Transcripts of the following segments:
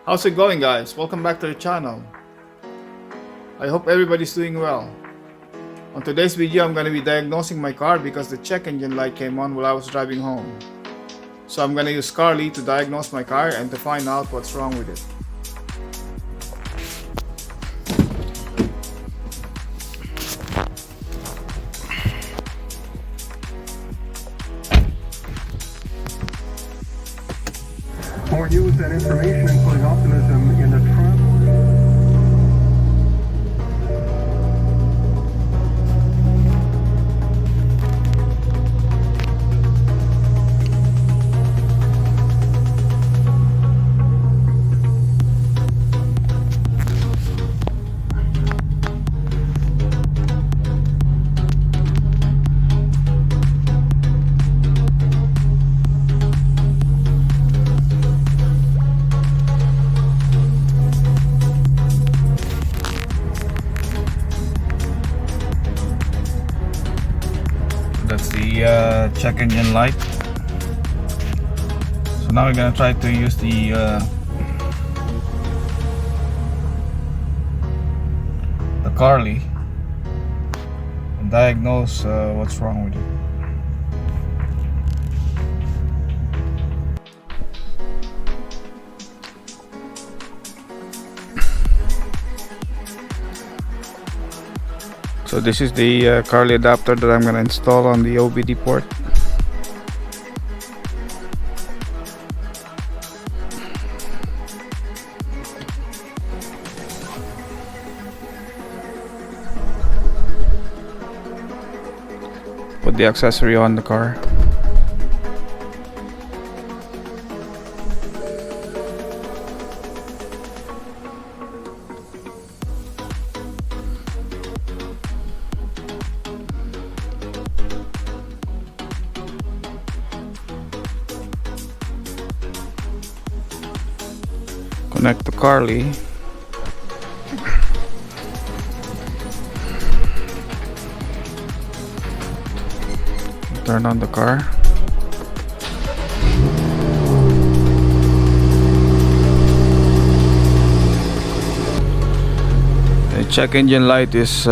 How's it going, guys? Welcome back to the channel. I hope everybody's doing well. On today's video, I'm going to be diagnosing my car because the check engine light came on while I was driving home. So I'm going to use Carly to diagnose my car and to find out what's wrong with it. More news and information, including optimism in the Trump. That's the check engine light. So now we're going to try to use the Carly and diagnose what's wrong with it. So this is the Carly adapter that I'm going to install on the OBD port. Put the accessory on the car. Connect to Carly. Turn on the car. The check engine light is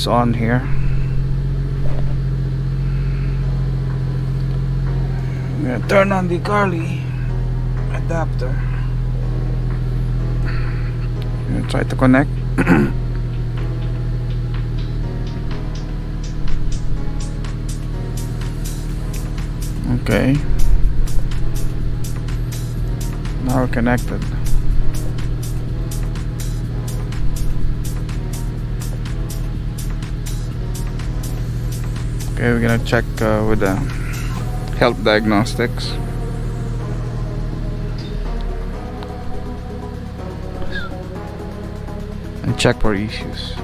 on here. I'm gonna turn on the Carly adapter. I'm gonna try to connect. Okay. Now we're connected. Okay, we're gonna check with the health diagnostics. And check for issues.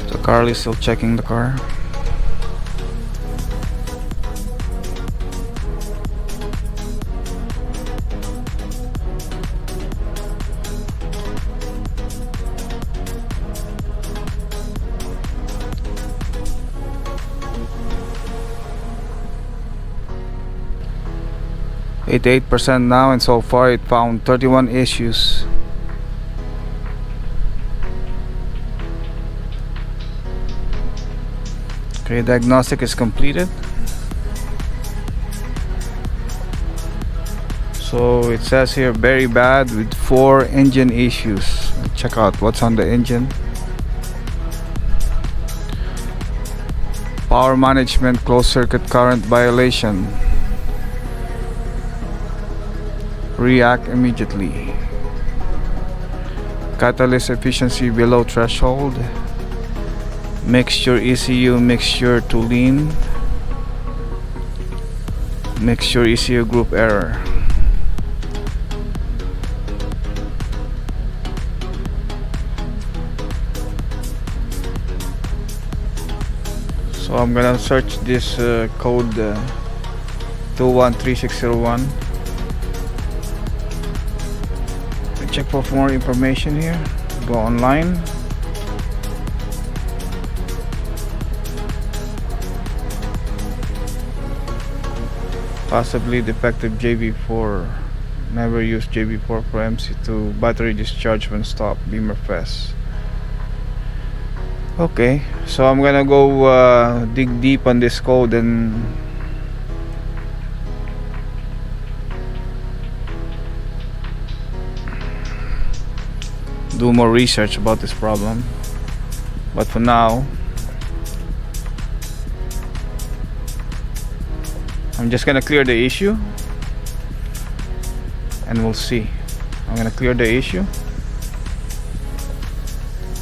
So Carly's still checking the car. %, now, and so far it found 31 issues. Okay, diagnostic is completed. So it says here very bad with 4 engine issues. Check out what's on the engine. Power management closed circuit current violation. React immediately. Catalyst efficiency below threshold. Mixture ECU mixture to lean. Mixture ECU group error. So I'm gonna search this code 213601. Check for more information here. Go online. Possibly defective JB4. Never use JB4 for MC2. Battery discharge when stopped. Beamer fast. Okay, so I'm gonna go dig deep on this code and do more research about this problem. But for now, I'm just gonna clear the issue and we'll see. I'm gonna clear the issue.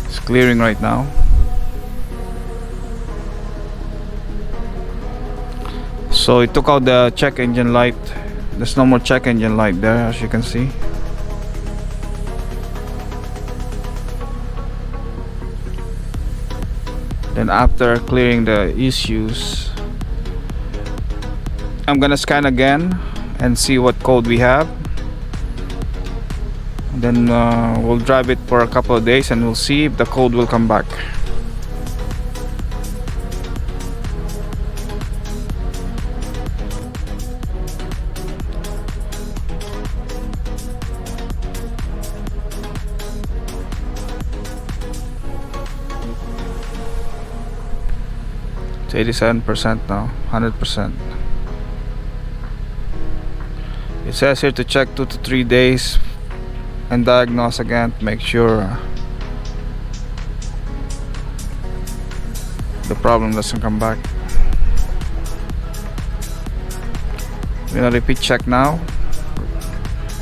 It's clearing right now. So it took out the check engine light. There's no more check engine light there, as you can see. Then after clearing the issues, I'm gonna scan again and see what code we have. Then we'll drive it for a couple of days and we'll see if the code will come back. It's 87% now, 100%. It says here to check 2 to 3 days and diagnose again to make sure the problem doesn't come back. We're gonna repeat check now.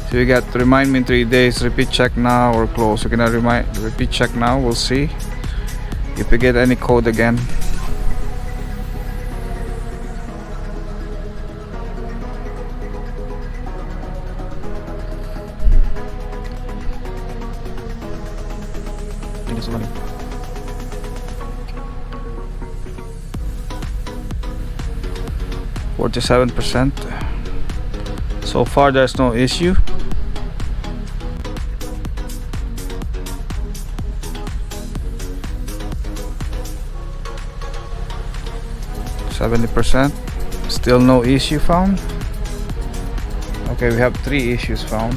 So we got remind me in 3 days, repeat check now or close. We're gonna repeat check now. We'll see if we get any code again. It's running. 47%. So far there's no issue. %. Still no issue found. Okay, we have 3 issues found.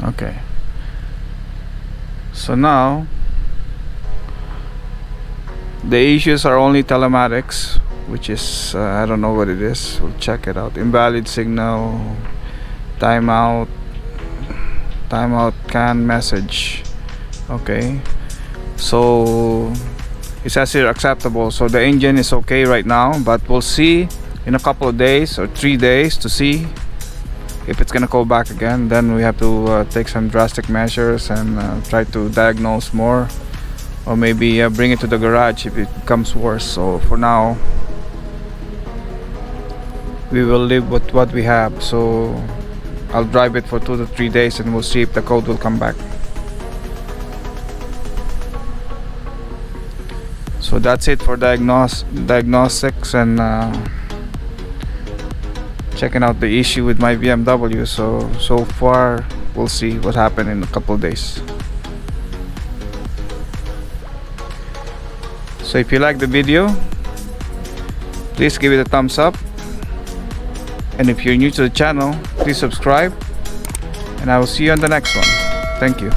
Okay, so now the issues are only telematics, which is I don't know what it is. We'll check it out. Invalid signal, timeout can message. Okay, so it says here acceptable, so the engine is okay right now, but we'll see in a couple of days or 3 days to see if it's gonna go back again. Then we have to take some drastic measures and try to diagnose more, or maybe bring it to the garage if it becomes worse. So for now we will live with what we have. So I'll drive it for 2 to 3 days and we'll see if the code will come back. So that's it for diagnostics and checking out the issue with my BMW. So far we'll see what happened in a couple of days. So if you like the video, please give it a thumbs up, and if you're new to the channel, please subscribe, and I will see you on the next one. Thank you.